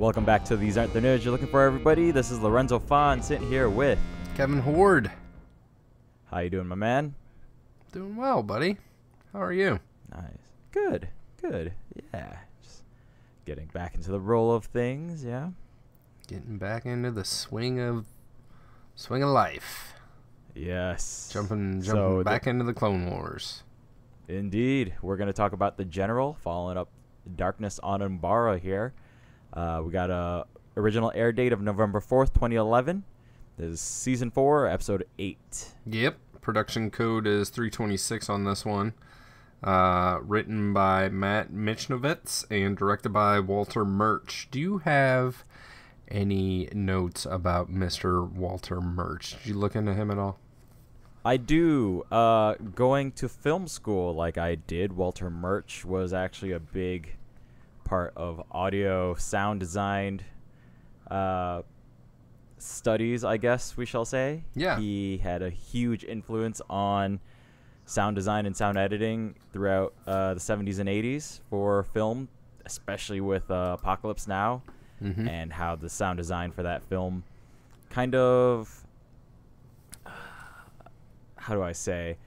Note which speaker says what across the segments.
Speaker 1: Welcome back to These Aren't the Nerds You're Looking For, everybody. This is Lorenzo Fawn sitting here with
Speaker 2: Kevin Horde.
Speaker 1: How you doing, my man?
Speaker 2: Doing well, buddy. How are you?
Speaker 1: Nice. Good. Yeah. Just getting back into the roll of things, yeah.
Speaker 2: Getting back into the swing of life.
Speaker 1: Yes.
Speaker 2: Jumping back into the Clone Wars.
Speaker 1: Indeed. We're going to talk about the General, following up Darkness on Umbara here. We got a original air date of November 4th, 2011. This is Season 4, Episode 8.
Speaker 2: Yep. Production code is 326 on this one. Written by Matt Michnovitz and directed by Walter Murch. Do you have any notes about Mr. Walter Murch? Did you look into him at all?
Speaker 1: I do. Going to film school like I did, Walter Murch was actually a big part of audio sound design studies, I guess we shall say.
Speaker 2: Yeah.
Speaker 1: He had a huge influence on sound design and sound editing throughout the 70s and 80s for film, especially with Apocalypse Now, and how the sound design for that film kind of, how do I say,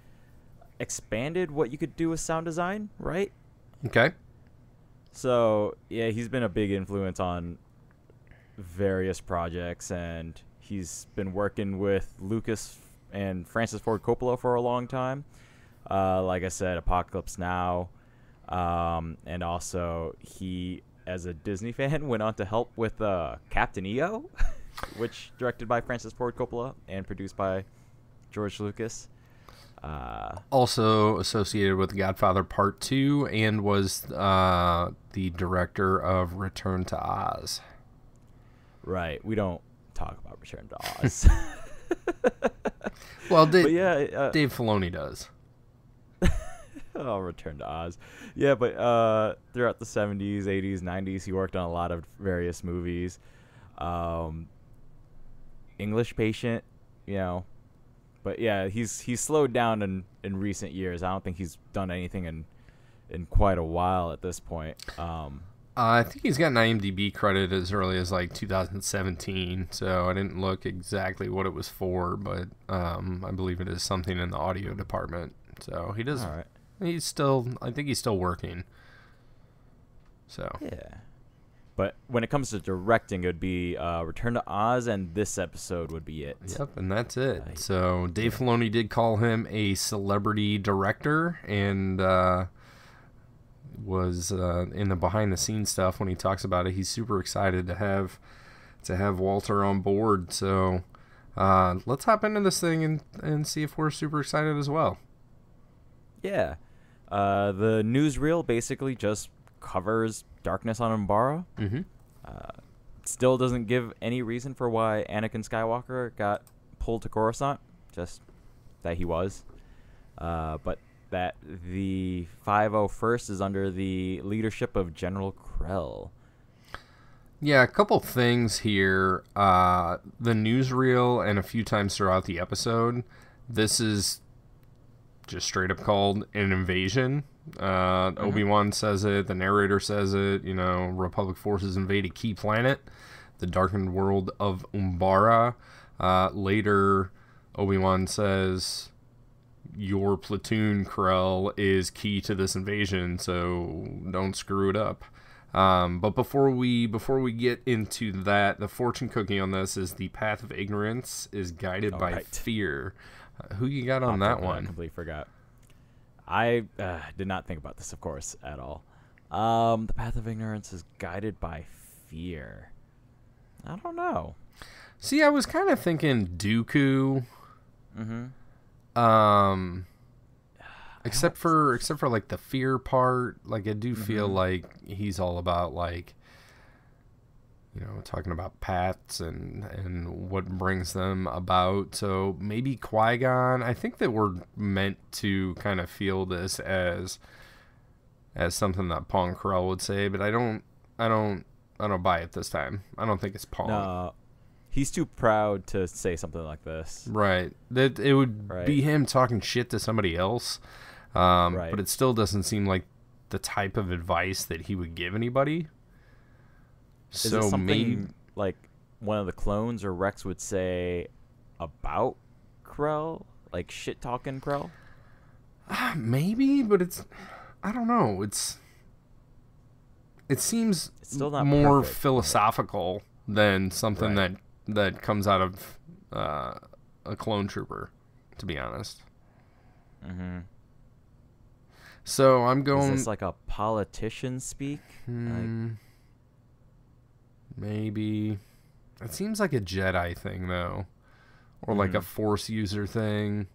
Speaker 1: expanded what you could do with sound design, right?
Speaker 2: Okay.
Speaker 1: So, yeah, he's been a big influence on various projects, and he's been working with Lucas and Francis Ford Coppola for a long time. Like I said, Apocalypse Now. And also, he, as a Disney fan, went on to help with Captain EO, which directed by Francis Ford Coppola and produced by George Lucas.
Speaker 2: Also associated with Godfather Part 2 and was the director of Return to Oz.
Speaker 1: Right. We don't talk about Return to Oz.
Speaker 2: Well, Dave Filoni does.
Speaker 1: Oh, Return to Oz. Yeah, but throughout the 70s, 80s, 90s, he worked on a lot of various movies. English Patient, you know. But yeah, he's slowed down in recent years. I don't think he's done anything in quite a while at this point.
Speaker 2: I think he's got an IMDb credit as early as like 2017, so I didn't look exactly what it was for, but I believe it is something in the audio department. So he does. All right. I think he's still working. So
Speaker 1: yeah. But when it comes to directing, it would be Return to Oz, and this episode would be it.
Speaker 2: Yep, and that's it. So Dave Filoni did call him a celebrity director, and was in the behind-the-scenes stuff when he talks about it. He's super excited to have Walter on board. So let's hop into this thing and see if we're super excited as well.
Speaker 1: Yeah. The newsreel basically just covers Darkness on Umbara. Still doesn't give any reason for why Anakin Skywalker got pulled to Coruscant, just that he was. But that the 501st is under the leadership of General Krell.
Speaker 2: Yeah, a couple things here. The newsreel and a few times throughout the episode, this is just straight up called an invasion. Obi-Wan says it, the narrator says it, Republic forces invade a key planet, the darkened world of Umbara. Later, Obi-Wan says, your platoon, Krell, is key to this invasion, so don't screw it up. But before we get into that, the fortune cookie on this is the path of ignorance is guided by fear. Who you got on that one?
Speaker 1: I completely forgot. I did not think about this, of course, at all. The path of ignorance is guided by fear. I don't know.
Speaker 2: See, I was kind of thinking Dooku. Except for like the fear part, like I do feel like he's all about like, talking about paths and what brings them about. So maybe Qui-Gon. I think that we're meant to kind of feel this as something that Pong Krell would say, but I don't buy it this time. I don't think it's Pong.
Speaker 1: No, he's too proud to say something like this.
Speaker 2: Right. That it would be him talking shit to somebody else. But it still doesn't seem like the type of advice that he would give anybody.
Speaker 1: Is it something like one of the clones or Rex would say about Krell? Like shit-talking Krell?
Speaker 2: Maybe, but I don't know. It seems
Speaker 1: It's still not
Speaker 2: more
Speaker 1: perfect,
Speaker 2: philosophical than something
Speaker 1: Right.
Speaker 2: that comes out of a clone trooper, to be honest.
Speaker 1: Mm-hmm.
Speaker 2: So I'm
Speaker 1: Is
Speaker 2: going.
Speaker 1: this like a politician speak?
Speaker 2: Maybe. It seems like a Jedi thing, though. Or like a Force user thing.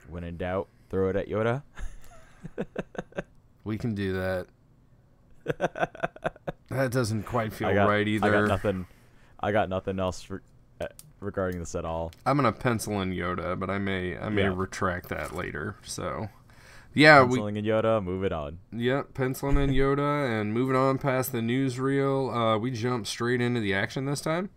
Speaker 1: When in doubt, throw it at Yoda.
Speaker 2: We can do that. That doesn't quite feel right either.
Speaker 1: I got nothing else regarding this at all.
Speaker 2: I'm gonna pencil in Yoda, but I may retract that later. So,
Speaker 1: Penciling in Yoda, move it on.
Speaker 2: Penciling in Yoda, and moving on past the newsreel. We jump straight into the action this time.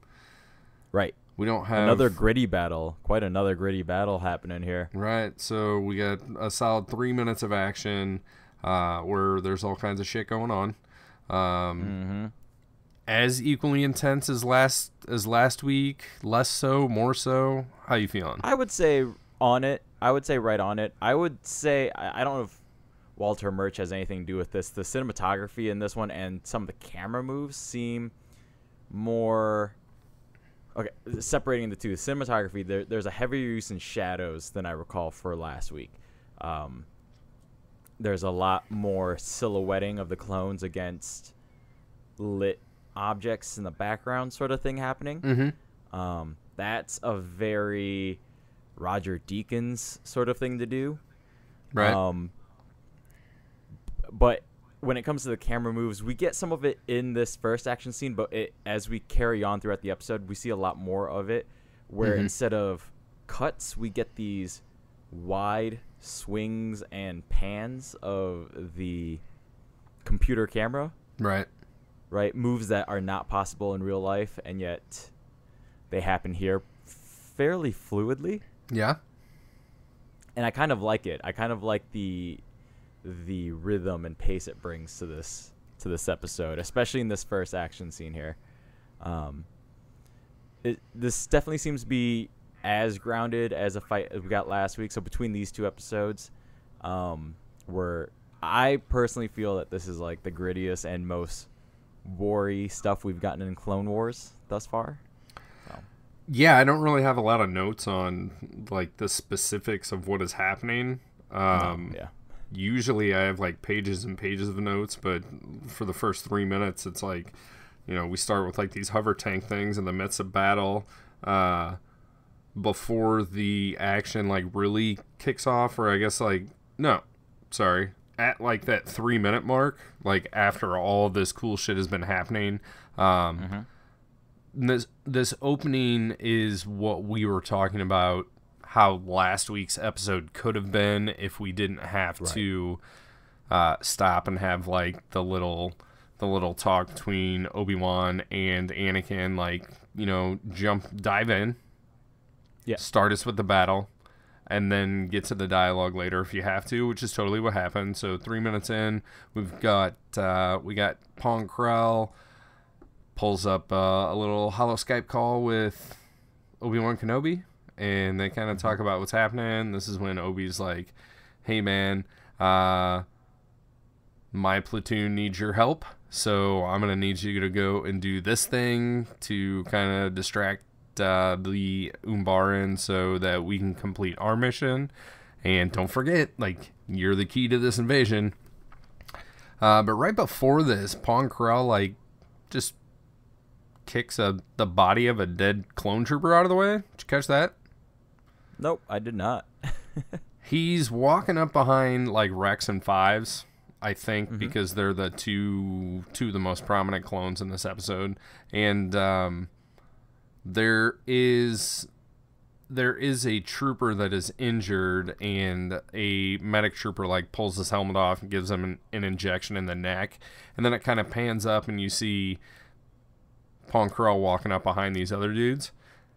Speaker 1: Right.
Speaker 2: We don't have
Speaker 1: another gritty battle. Quite another gritty battle happening here.
Speaker 2: Right. So we got a solid 3 minutes of action, where there's all kinds of shit going on. As equally intense as last week, less so, more so. How you feeling?
Speaker 1: I would say on it. I would say right on it. I would say I don't know if Walter Murch has anything to do with this. The cinematography in this one and some of the camera moves seem more. Okay, separating the two. Cinematography, there's a heavier use in shadows than I recall for last week. There's a lot more silhouetting of the clones against lit objects in the background sort of thing happening. That's a very Roger Deakins sort of thing to do.
Speaker 2: Right.
Speaker 1: But when it comes to the camera moves, we get some of it in this first action scene, but as we carry on throughout the episode, we see a lot more of it, where instead of cuts, we get these wide swings and pans of the computer camera. Right, moves that are not possible in real life, and yet they happen here fairly fluidly.
Speaker 2: Yeah.
Speaker 1: And I kind of like it. I kind of like the rhythm and pace it brings to this episode, especially in this first action scene here. This definitely seems to be as grounded as a fight as we got last week. So between these two episodes, where I personally feel that this is like the grittiest and most war-y stuff we've gotten in Clone Wars thus far.
Speaker 2: Yeah, I don't really have a lot of notes on like the specifics of what is happening. Usually I have like pages and pages of notes, but for the first 3 minutes, it's like, we start with like these hover tank things in the midst of battle, before the action like really kicks off, or I guess at like that 3 minute mark, like after all this cool shit has been happening. This opening is what we were talking about, how last week's episode could have been if we didn't have to stop and have like the little talk between Obi-Wan and Anakin, like, dive in, start us with the battle, and then get to the dialogue later if you have to, which is totally what happened. So 3 minutes in, we got Pong Krell pulls up a little holo Skype call with Obi-Wan Kenobi, and they kind of talk about what's happening. This is when Obi's like, hey man, my platoon needs your help, so I'm going to need you to go and do this thing to kind of distract the Umbaran so that we can complete our mission. And don't forget, like, you're the key to this invasion. But right before this, Pong Krell, like, just kicks the body of a dead clone trooper out of the way. Did you catch that?
Speaker 1: Nope, I did not.
Speaker 2: He's walking up behind like Rex and Fives, I think, because they're the two of the most prominent clones in this episode. And there is a trooper that is injured, and a medic trooper like pulls his helmet off and gives him an injection in the neck. And then it kind of pans up and you see Pong Krell walking up behind these other dudes,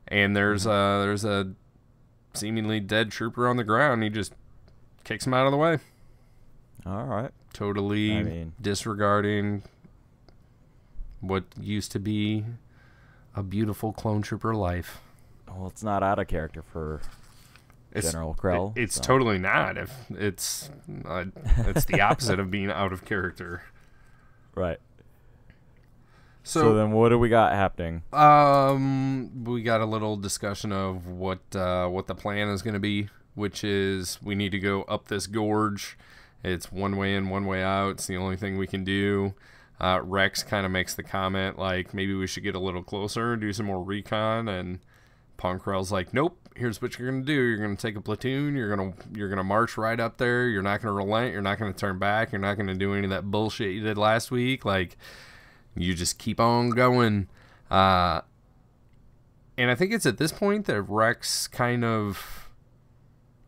Speaker 2: and there's a seemingly dead trooper on the ground. He just kicks him out of the way.
Speaker 1: All right.
Speaker 2: Totally disregarding what used to be a beautiful clone trooper life.
Speaker 1: Well, it's not out of character for General Krell.
Speaker 2: It's totally not. If it's the opposite of being out of character.
Speaker 1: Right. So then, what do we got happening?
Speaker 2: We got a little discussion of what the plan is going to be, which is we need to go up this gorge. It's one way in, one way out. It's the only thing we can do. Rex kind of makes the comment like maybe we should get a little closer, do some more recon, and Krell's like, nope. Here's what you're gonna do. You're gonna take a platoon. You're gonna march right up there. You're not gonna relent. You're not gonna turn back. You're not gonna do any of that bullshit you did last week. Like, you just keep on going. And I think it's at this point that Rex kind of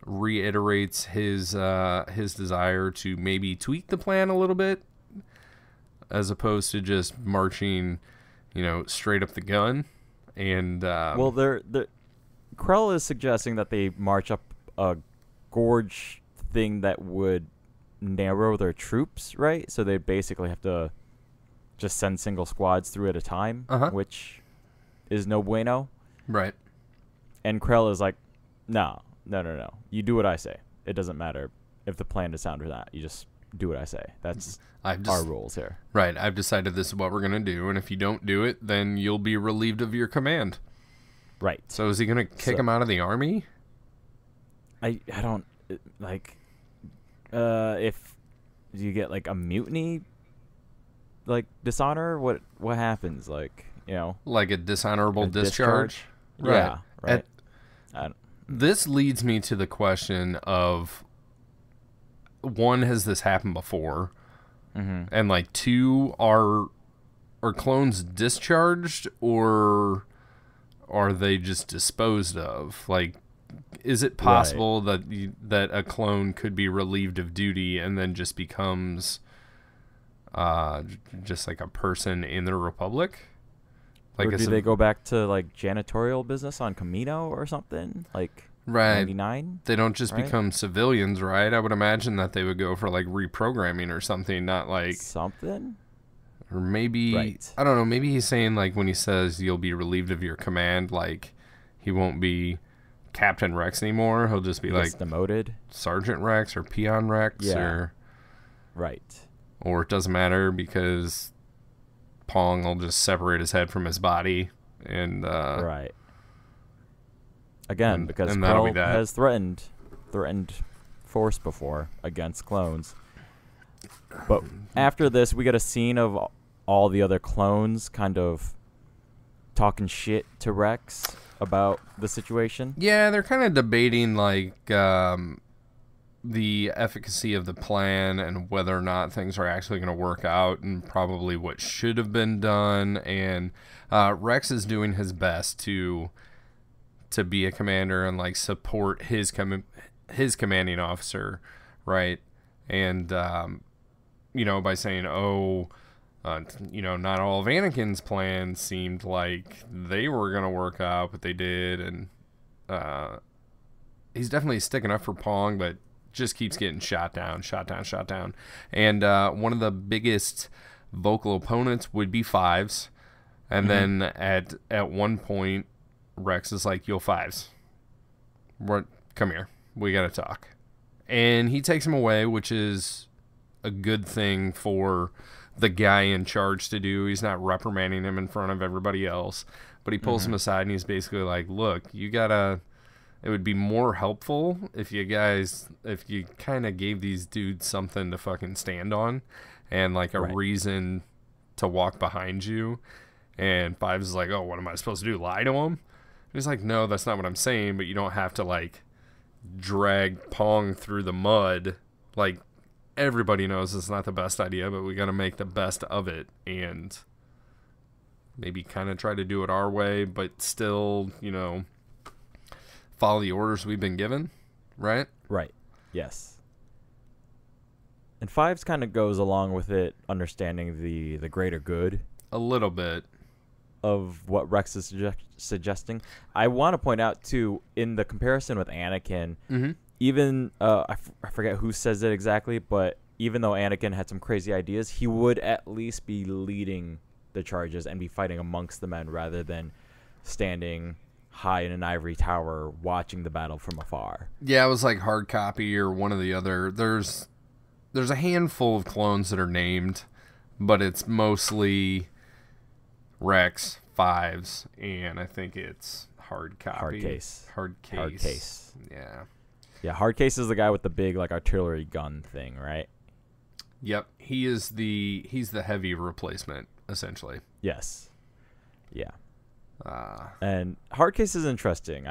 Speaker 2: reiterates his desire to maybe tweak the plan a little bit, as opposed to just marching, straight up the gun. And
Speaker 1: well, Krell is suggesting that they march up a gorge thing that would narrow their troops, right? So they basically have to just send single squads through at a time, which is no bueno.
Speaker 2: Right.
Speaker 1: And Krell is like, no. You do what I say. It doesn't matter if the plan is sound or not. You just do what I say. That's our rules here.
Speaker 2: Right. I've decided this is what we're going to do, and if you don't do it, then you'll be relieved of your command.
Speaker 1: Right.
Speaker 2: So is he going to kick him out of the army?
Speaker 1: I don't, like, if you get, like, a mutiny, like, dishonor, what happens? Like,
Speaker 2: Like a dishonorable discharge?
Speaker 1: Right. Yeah, right.
Speaker 2: This leads me to the question of, one, has this happened before? Mm-hmm. And, like, two, are clones discharged, or are they just disposed of? Like, is it possible that a clone could be relieved of duty and then just becomes just like a person in the Republic? Like,
Speaker 1: or do they go back to like janitorial business on Camino or something? Like,
Speaker 2: right.
Speaker 1: 99?
Speaker 2: They don't just become civilians, right? I would imagine that they would go for like reprogramming or something, not like
Speaker 1: something.
Speaker 2: Or maybe, I don't know, maybe he's saying, like, when he says you'll be relieved of your command, like, he won't be Captain Rex anymore. He'll just be, like,
Speaker 1: demoted.
Speaker 2: Sergeant Rex or Peon Rex.
Speaker 1: Yeah. Or
Speaker 2: it doesn't matter because Pong will just separate his head from his body. And,
Speaker 1: right. Again, because Krell has threatened force before against clones. But after this, we get a scene of all the other clones kind of talking shit to Rex about the situation.
Speaker 2: Yeah, they're kind of debating, like, the efficacy of the plan and whether or not things are actually going to work out and probably what should have been done. And Rex is doing his best to be a commander and, like, support his commanding officer, right? And by saying, not all of Anakin's plans seemed like they were going to work out, but they did. And he's definitely sticking up for Pong, but just keeps getting shot down. And one of the biggest vocal opponents would be Fives. And then at one point, Rex is like, yo, Fives, come here. We got to talk. And he takes him away, which is a good thing for the guy in charge to do. He's not reprimanding him in front of everybody else, but he pulls him aside and he's basically like, look, it would be more helpful if you kind of gave these dudes something to fucking stand on and like a reason to walk behind you. And Fives is like, oh, what am I supposed to do? Lie to him? And he's like, no, that's not what I'm saying, but you don't have to like drag Pong through the mud. Like, everybody knows it's not the best idea, but we got to make the best of it and maybe kind of try to do it our way, but still, follow the orders we've been given, right?
Speaker 1: Right. Yes. And Fives kind of goes along with it, understanding the greater good.
Speaker 2: A little bit.
Speaker 1: Of what Rex is suggesting. I want to point out, too, in the comparison with Anakin, even, I forget who says it exactly, but even though Anakin had some crazy ideas, he would at least be leading the charges and be fighting amongst the men rather than standing high in an ivory tower watching the battle from afar.
Speaker 2: Yeah, it was like Hard Copy or one of the other. There's a handful of clones that are named, but it's mostly Rex, Fives, and I think it's Hard Copy.
Speaker 1: Hard Case.
Speaker 2: Hard Case.
Speaker 1: Hard Case.
Speaker 2: Yeah.
Speaker 1: Yeah, Hard Case is the guy with the big like artillery gun thing, right?
Speaker 2: Yep. He's the heavy replacement, essentially.
Speaker 1: Yes. Yeah. And Hard Case is interesting.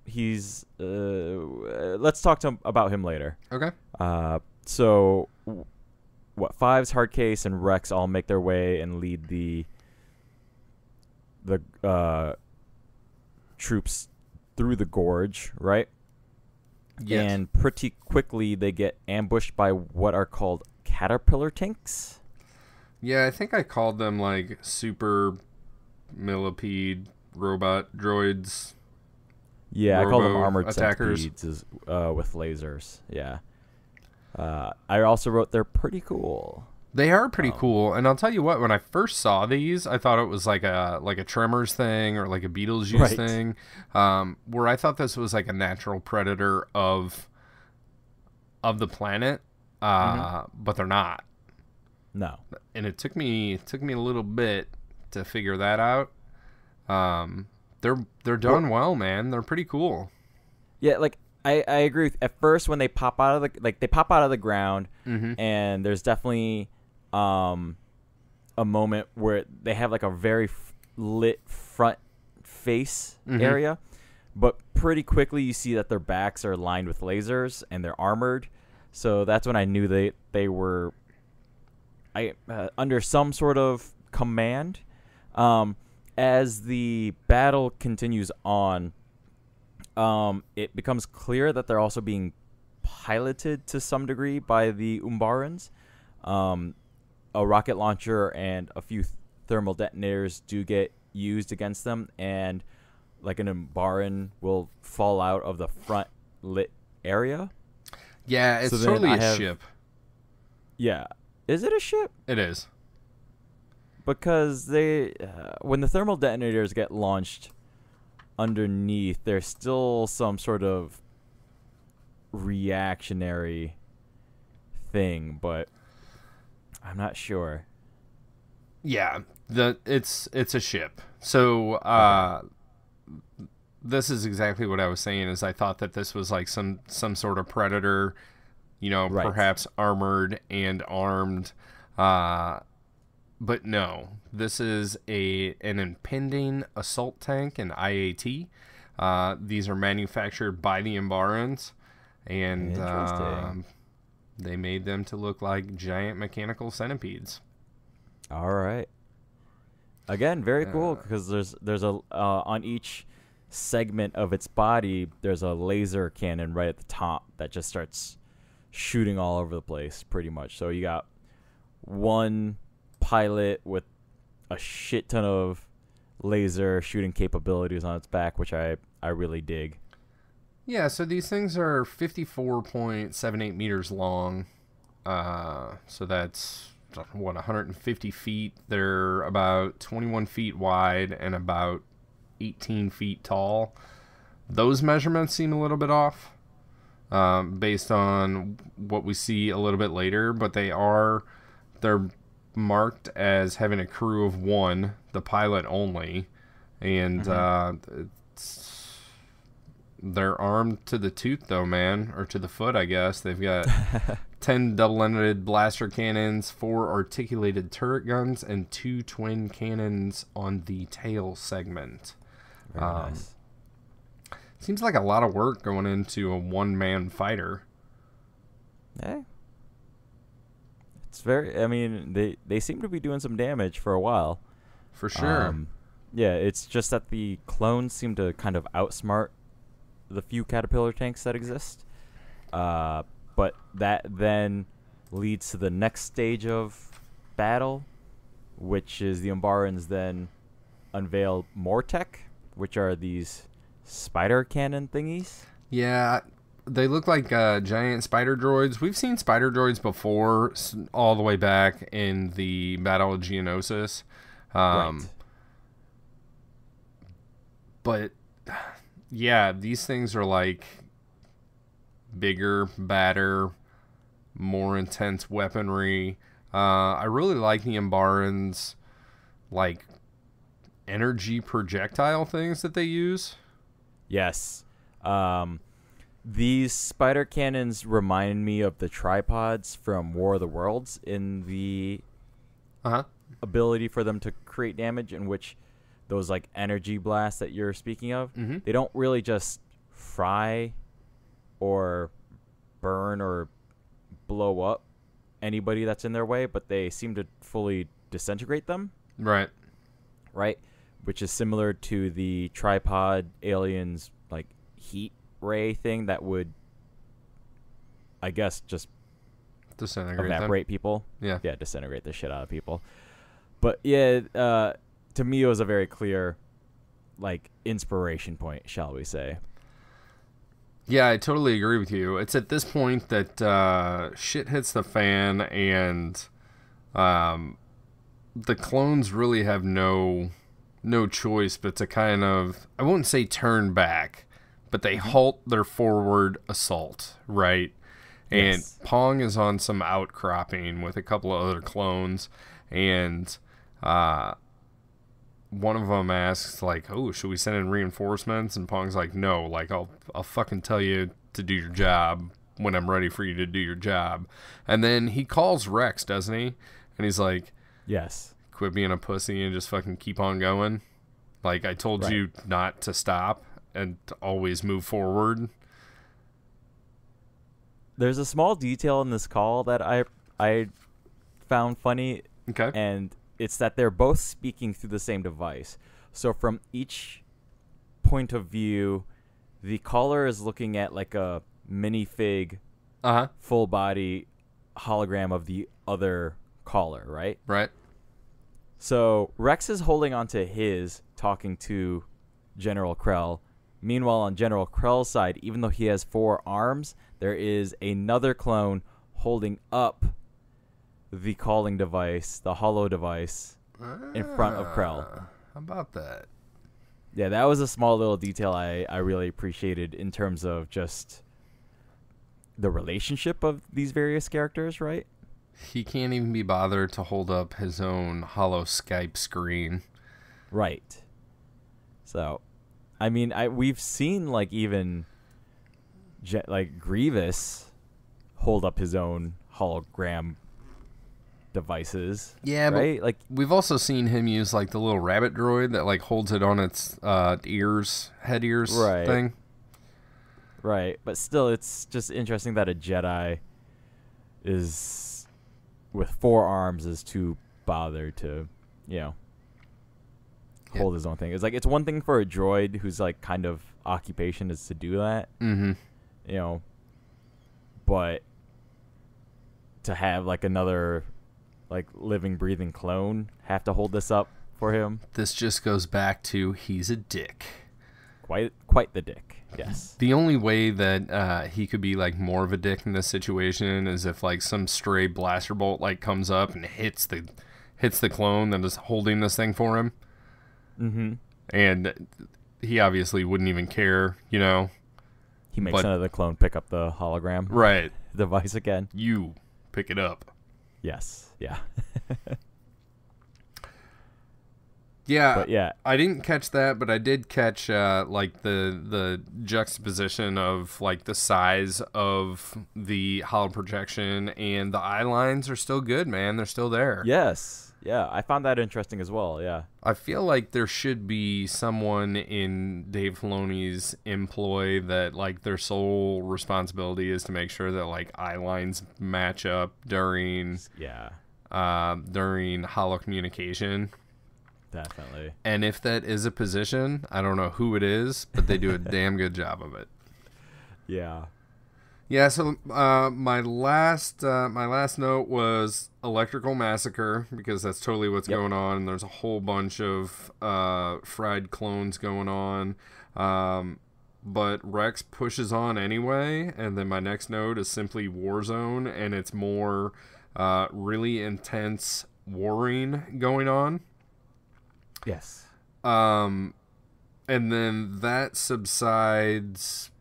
Speaker 1: He's let's talk about him later.
Speaker 2: Okay.
Speaker 1: So what, Fives, Hard Case, and Rex all make their way and lead the troops through the gorge, right?
Speaker 2: Yes.
Speaker 1: And pretty quickly they get ambushed by what are called caterpillar tanks.
Speaker 2: Yeah, I think I called them like super millipede robot droids.
Speaker 1: Yeah, I call them armored
Speaker 2: attackers.
Speaker 1: centipedes with lasers. Yeah. I also wrote they're pretty cool.
Speaker 2: They are pretty cool, and I'll tell you what. When I first saw these, I thought it was like a Tremors thing or like a Beetlejuice thing, where I thought this was like a natural predator of the planet, but they're not.
Speaker 1: No,
Speaker 2: and it took me a little bit to figure that out. They're done well, man. They're pretty cool.
Speaker 1: Yeah, like I agree. At first, when they pop out of the ground, and there's definitely a moment where they have like a very lit front face area, but pretty quickly you see that their backs are lined with lasers and they're armored. So that's when I knew they were under some sort of command. As the battle continues on, it becomes clear that they're also being piloted to some degree by the Umbarans. A rocket launcher and a few thermal detonators do get used against them, and like an Umbaran will fall out of the front lit area.
Speaker 2: Yeah, it's totally a ship.
Speaker 1: Yeah. Is it a ship?
Speaker 2: It is.
Speaker 1: Because when the thermal detonators get launched underneath, there's still some sort of reactionary thing, but I'm not sure.
Speaker 2: Yeah, it's a ship. So this is exactly what I was saying. Is I thought that this was like some sort of predator, perhaps armored and armed. But no, this is an impending assault tank, an IAT. These are manufactured by the Umbarans, and they made them to look like giant mechanical centipedes.
Speaker 1: All right. Again, very cool, because there's a on each segment of its body there's a laser cannon right at the top that just starts shooting all over the place, pretty much. So you got one pilot with a shit ton of laser shooting capabilities on its back, which I really dig.
Speaker 2: Yeah, so these things are 54.78 meters long. So that's, 150 feet. They're about 21 feet wide and about 18 feet tall. Those measurements seem a little bit off based on what we see a little bit later, but they're marked as having a crew of one, the pilot only, and they're armed to the tooth, though, man, or to the foot, I guess. They've got 10 double-ended blaster cannons, 4 articulated turret guns, and 2 twin cannons on the tail segment.
Speaker 1: Very nice.
Speaker 2: Seems like a lot of work going into a one-man fighter.
Speaker 1: Hey. It's they seem to be doing some damage for a while.
Speaker 2: For sure.
Speaker 1: Yeah, it's just that the clones seem to kind of outsmart the few caterpillar tanks that exist. But that then leads to the next stage of battle, which is the Umbarans then unveil more tech, which are these spider cannon thingies.
Speaker 2: Yeah, They look like giant spider droids. We've seen spider droids before, all the way back in the Battle of Geonosis.
Speaker 1: Right.
Speaker 2: But yeah, these things are like bigger, badder, more intense weaponry. I really like the Umbarans, like energy projectile things that they use.
Speaker 1: Yes. These spider cannons remind me of the tripods from War of the Worlds in the ability for them to create damage, in which those like energy blasts that you're speaking of, they don't really just fry or burn or blow up anybody that's in their way, but they seem to fully disintegrate them.
Speaker 2: Right.
Speaker 1: Which is similar to the tripod aliens like heat ray thing that would, I guess, just
Speaker 2: disintegrate
Speaker 1: evaporate
Speaker 2: them.
Speaker 1: People.
Speaker 2: Yeah,
Speaker 1: disintegrate the shit out of people. But yeah, to me it was a very clear like inspiration point, shall we say.
Speaker 2: Yeah, I totally agree with you. It's at this point that shit hits the fan, and the clones really have no choice but to kind of, I wouldn't say turn back, but they halt their forward assault, right? And
Speaker 1: Yes.
Speaker 2: Pong is on some outcropping with a couple of other clones, and one of them asks, like, oh, should we send in reinforcements? And Pong's like, no, like, I'll fucking tell you to do your job when I'm ready for you to do your job. And then he calls Rex, doesn't he? And he's like,
Speaker 1: Yes.
Speaker 2: quit being a pussy and just fucking keep on going. Like, I told you not to stop and to always move forward.
Speaker 1: There's a small detail in this call that I found funny.
Speaker 2: Okay.
Speaker 1: And it's that they're both speaking through the same device. So from each point of view, the caller is looking at like a minifig full body hologram of the other caller, right?
Speaker 2: Right.
Speaker 1: So Rex is holding onto his, talking to General Krell. Meanwhile, on General Krell's side, even though he has 4 arms, there is another clone holding up the calling device, the holo device, in front of Krell.
Speaker 2: How about that?
Speaker 1: Yeah, that was a small little detail I really appreciated in terms of just the relationship of these various characters, right?
Speaker 2: He can't even be bothered to hold up his own holo Skype screen.
Speaker 1: Right. So, I mean, we've seen like even like Grievous hold up his own hologram devices.
Speaker 2: Yeah,
Speaker 1: right?
Speaker 2: but
Speaker 1: like
Speaker 2: we've also seen him use like the little rabbit droid that like holds it on its head ears thing.
Speaker 1: Right, but still, it's just interesting that a Jedi is with 4 arms is too bothered to, hold his own thing. It's like it's one thing for a droid whose like kind of occupation is to do that. But to have like another like living, breathing clone have to hold this up for him.
Speaker 2: This just goes back to he's a dick.
Speaker 1: Quite the dick. Yes.
Speaker 2: The only way that he could be like more of a dick in this situation is if like some stray blaster bolt like comes up and hits the clone that is holding this thing for him.
Speaker 1: Mm-hmm.
Speaker 2: And he obviously wouldn't even care,
Speaker 1: He makes another clone pick up the hologram device again.
Speaker 2: You pick it up.
Speaker 1: Yes. Yeah.
Speaker 2: Yeah,
Speaker 1: but yeah,
Speaker 2: I didn't catch that, but I did catch like the juxtaposition of like the size of the holo projection, and the eye lines are still good, man. They're still there.
Speaker 1: Yes, yeah, I found that interesting as well. Yeah,
Speaker 2: I feel like there should be someone in Dave Filoni's employ that like their sole responsibility is to make sure that like eye lines match up during holo communication.
Speaker 1: Definitely.
Speaker 2: And if that is a position, I don't know who it is, but they do a damn good job of it.
Speaker 1: Yeah.
Speaker 2: Yeah, so my last note was Electrical Massacre, because that's totally what's going on. And there's a whole bunch of fried clones going on. but Rex pushes on anyway, and then my next note is simply Warzone, and it's more really intense warring going on.
Speaker 1: Yes.
Speaker 2: And then that subsides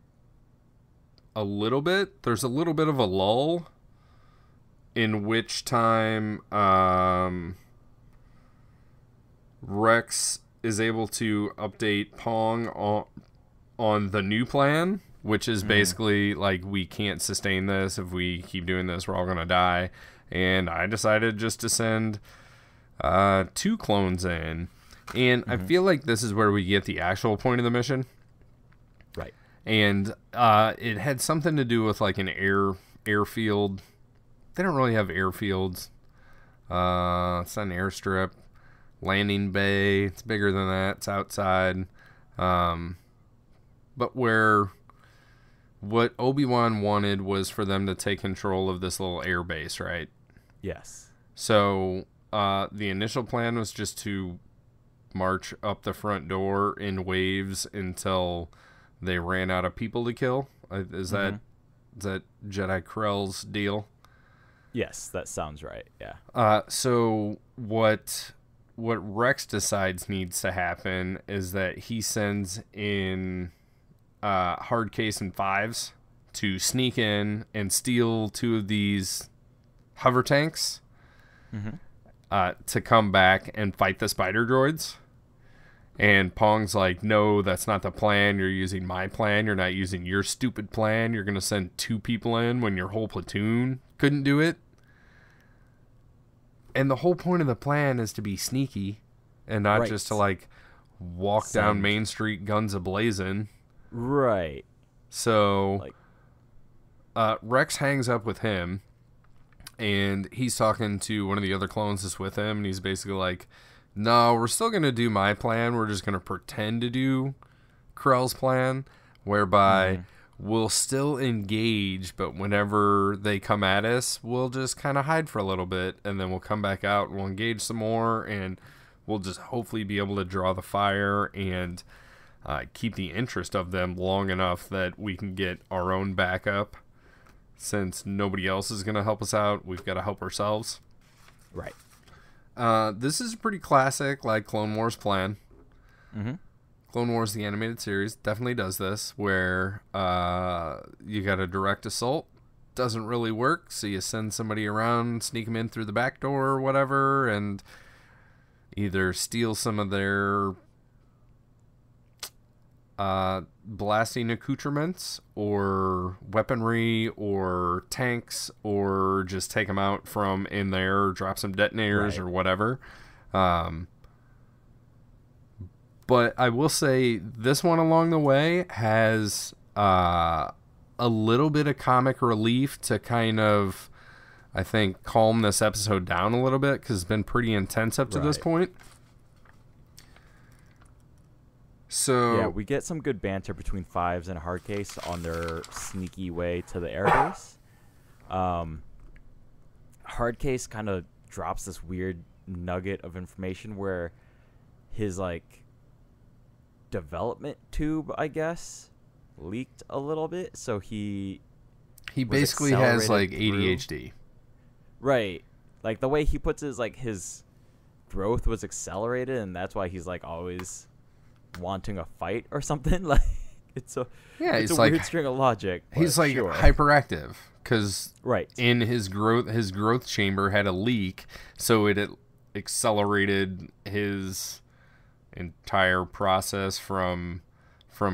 Speaker 2: a little bit. There's a little bit of a lull, in which time Rex is able to update Pong on the new plan, which is basically like, we can't sustain this. If we keep doing this, we're all going to die. And I decided just to send 2 clones in. And I feel like this is where we get the actual point of the mission.
Speaker 1: Right.
Speaker 2: And it had something to do with like an airfield. They don't really have airfields. It's not an airstrip. Landing bay. It's bigger than that. It's outside. But what Obi-Wan wanted was for them to take control of this little air base, right?
Speaker 1: Yes.
Speaker 2: So the initial plan was just to march up the front door in waves until they ran out of people to kill. Is that Jedi Krell's deal?
Speaker 1: Yes, that sounds right. Yeah.
Speaker 2: So what Rex decides needs to happen is that he sends in hard case and 5s to sneak in and steal 2 of these hover tanks to come back and fight the spider droids. And Pong's like, no, that's not the plan. You're using my plan. You're not using your stupid plan. You're going to send 2 people in when your whole platoon couldn't do it. And the whole point of the plan is to be sneaky and not just to like walk down Main Street guns a-blazing.
Speaker 1: Right.
Speaker 2: So Rex hangs up with him, and he's talking to one of the other clones that's with him, and he's basically like, no, we're still going to do my plan. We're just going to pretend to do Krell's plan, whereby we'll still engage, but whenever they come at us, we'll just kind of hide for a little bit, and then we'll come back out and we'll engage some more, and we'll just hopefully be able to draw the fire and keep the interest of them long enough that we can get our own backup. Since nobody else is going to help us out, we've got to help ourselves.
Speaker 1: Right.
Speaker 2: This is a pretty classic, like, Clone Wars plan.
Speaker 1: Mm-hmm.
Speaker 2: Clone Wars, the animated series, definitely does this, where you got a direct assault. Doesn't really work, so you send somebody around, sneak them in through the back door or whatever, and either steal some of their blasting accoutrements or weaponry or tanks, or just take them out from in there, or drop some detonators or whatever. But I will say this one along the way has a little bit of comic relief to kind of, I think, calm this episode down a little bit, because it's been pretty intense up to this point. So
Speaker 1: yeah, we get some good banter between 5s and Hardcase on their sneaky way to the airbase. Hardcase kind of drops this weird nugget of information where his like development tube, I guess, leaked a little bit, so he
Speaker 2: basically has like ADHD.
Speaker 1: Right. Like the way he puts his like his growth was accelerated, and that's why he's like always wanting a fight or something. Like it's a weird string of logic.
Speaker 2: He's like hyperactive because in his growth chamber had a leak, so it accelerated his entire process from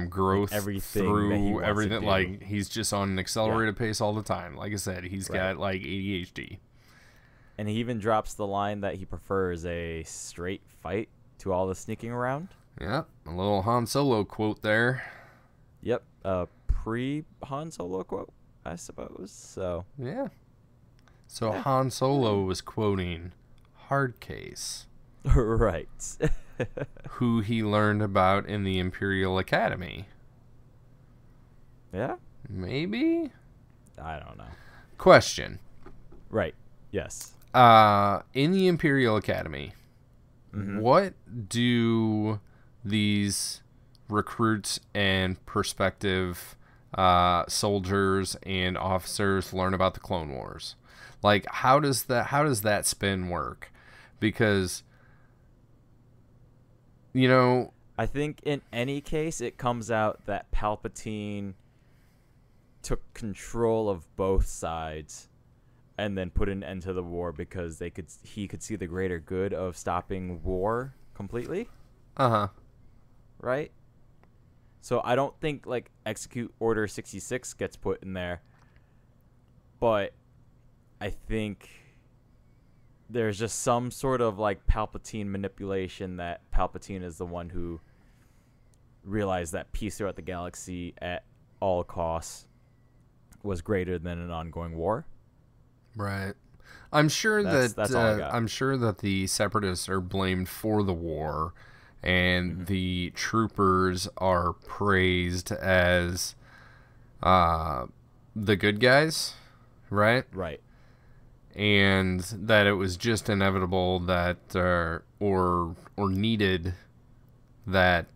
Speaker 2: growth through everything. Like he's just on an accelerated pace all the time. Like I said, he's got like ADHD.
Speaker 1: And he even drops the line that he prefers a straight fight to all the sneaking around.
Speaker 2: Yep, a little Han Solo quote there.
Speaker 1: Yep, a pre-Han Solo quote, I suppose. So
Speaker 2: yeah. So Han Solo was quoting Hardcase.
Speaker 1: Right.
Speaker 2: Who he learned about in the Imperial Academy.
Speaker 1: Yeah?
Speaker 2: Maybe?
Speaker 1: I don't know.
Speaker 2: Question.
Speaker 1: Right. Yes.
Speaker 2: In the Imperial Academy, what do these recruits and prospective soldiers and officers learn about the Clone Wars? Like, how does that spin work? Because,
Speaker 1: I think in any case, it comes out that Palpatine took control of both sides and then put an end to the war because he could see the greater good of stopping war completely. Right? So I don't think like Execute Order 66 gets put in there, but I think there's just some sort of like Palpatine manipulation that Palpatine is the one who realized that peace throughout the galaxy at all costs was greater than an ongoing war.
Speaker 2: Right. I'm sure
Speaker 1: that's all I got.
Speaker 2: I'm sure that the Separatists are blamed for the war, and the troopers are praised as the good guys, right?
Speaker 1: Right.
Speaker 2: And that it was just inevitable that or needed that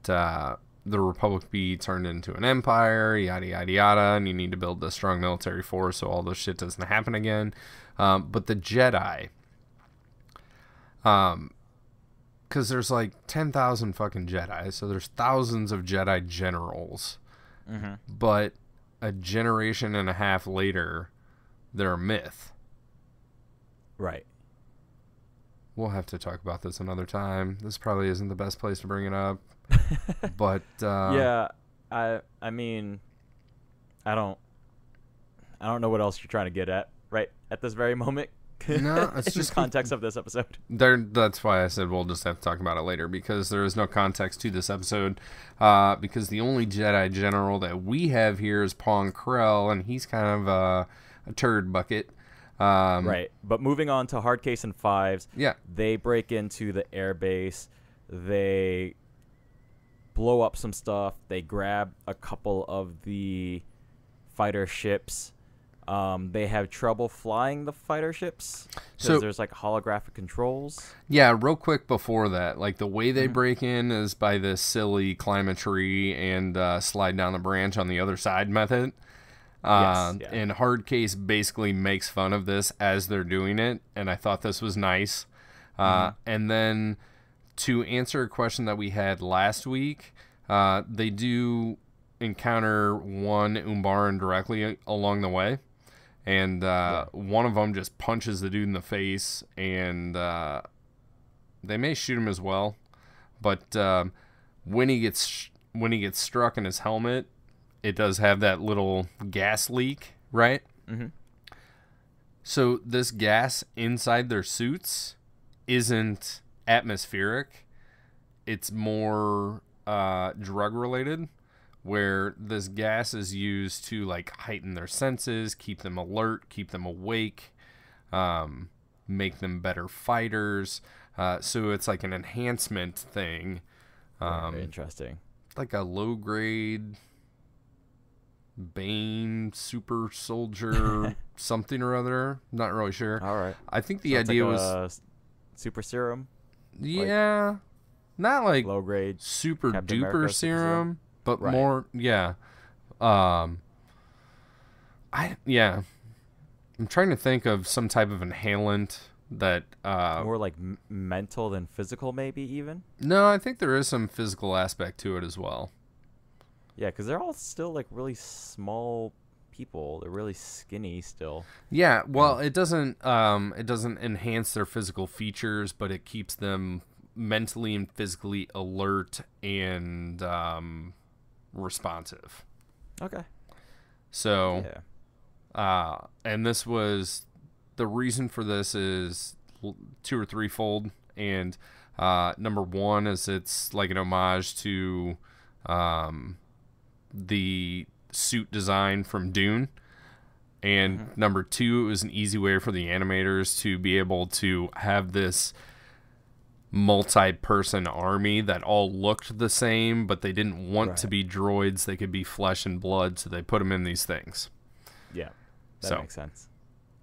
Speaker 2: the Republic be turned into an empire, yada yada yada, and you need to build a strong military force so all this shit doesn't happen again. But the Jedi, because there's like 10,000 fucking Jedi, so there's thousands of Jedi generals, but a generation and a half later, they're a myth.
Speaker 1: Right.
Speaker 2: We'll have to talk about this another time. This probably isn't the best place to bring it up. But
Speaker 1: yeah, I mean, I don't know what else you're trying to get at right at this very moment.
Speaker 2: No, it's
Speaker 1: in
Speaker 2: just
Speaker 1: the context of this episode.
Speaker 2: That's why I said we'll just have to talk about it later, because there is no context to this episode. Because the only Jedi general that we have here is Pong Krell, and he's kind of a turd bucket.
Speaker 1: Right, but moving on to Hard Case and Fives.
Speaker 2: Yeah,
Speaker 1: they break into the airbase. They blow up some stuff. They grab a couple of the fighter ships. They have trouble flying the fighter ships because there's like holographic controls.
Speaker 2: Yeah, real quick before that, like the way they break in is by this silly climb a tree and slide down the branch on the other side method.
Speaker 1: Yes, yeah.
Speaker 2: And Hard Case basically makes fun of this as they're doing it, and I thought this was nice. And then to answer a question that we had last week, they do encounter one Umbaran directly along the way, and one of them just punches the dude in the face, and they may shoot him as well, but when he gets struck in his helmet, it does have that little gas leak, right? So this gas inside their suits isn't atmospheric. It's more drug related, where this gas is used to like heighten their senses, keep them alert, keep them awake, make them better fighters. So it's like an enhancement thing.
Speaker 1: Very interesting.
Speaker 2: Like a low grade Bane super soldier something or other. Not really sure.
Speaker 1: All right.
Speaker 2: I think the idea
Speaker 1: like
Speaker 2: was
Speaker 1: super serum.
Speaker 2: Yeah, not like
Speaker 1: Low grade
Speaker 2: super
Speaker 1: Captain
Speaker 2: duper
Speaker 1: America
Speaker 2: serum, but
Speaker 1: Right.
Speaker 2: more. Yeah. I'm trying to think of some type of inhalant that.
Speaker 1: More like mental than physical, maybe even.
Speaker 2: No, I think there is some physical aspect to it as well.
Speaker 1: Yeah, because they're all still like really small people. They're really skinny still.
Speaker 2: Yeah, well, it doesn't enhance their physical features, but it keeps them mentally and physically alert and responsive.
Speaker 1: Okay.
Speaker 2: So,
Speaker 1: Yeah.
Speaker 2: and this was the reason for this is two or threefold, and number one is it's like an homage to the suit design from Dune, and number two, it was an easy way for the animators to be able to have this multi-person army that all looked the same, but they didn't want to be droids. They could be flesh and blood, so they put them in these things.
Speaker 1: Yeah, that makes sense.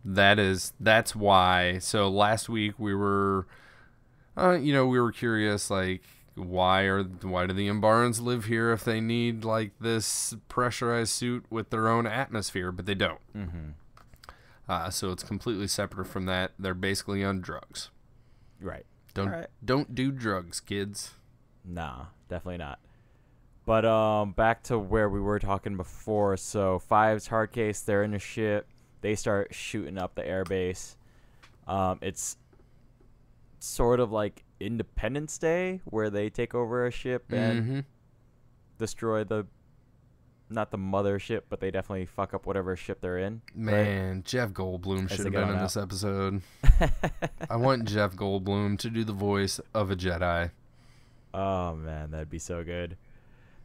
Speaker 2: That's why. So last week we were we were curious, like, why do the Umbarans live here if they need like this pressurized suit with their own atmosphere? But they don't.
Speaker 1: Mm-hmm.
Speaker 2: So it's completely separate from that. They're basically on drugs.
Speaker 1: Right.
Speaker 2: Don't do drugs, kids.
Speaker 1: Nah, definitely not. But back to where we were talking before. So Five's hard case, they're in a ship. They start shooting up the airbase. It's sort of like Independence Day, where they take over a ship and destroy not the mothership, but they definitely fuck up whatever ship they're in.
Speaker 2: Man,
Speaker 1: right?
Speaker 2: Jeff Goldblum
Speaker 1: As
Speaker 2: should
Speaker 1: they
Speaker 2: have
Speaker 1: get
Speaker 2: been
Speaker 1: on
Speaker 2: in
Speaker 1: out.
Speaker 2: this episode. I want Jeff Goldblum to do the voice of a Jedi.
Speaker 1: Oh man, that'd be so good.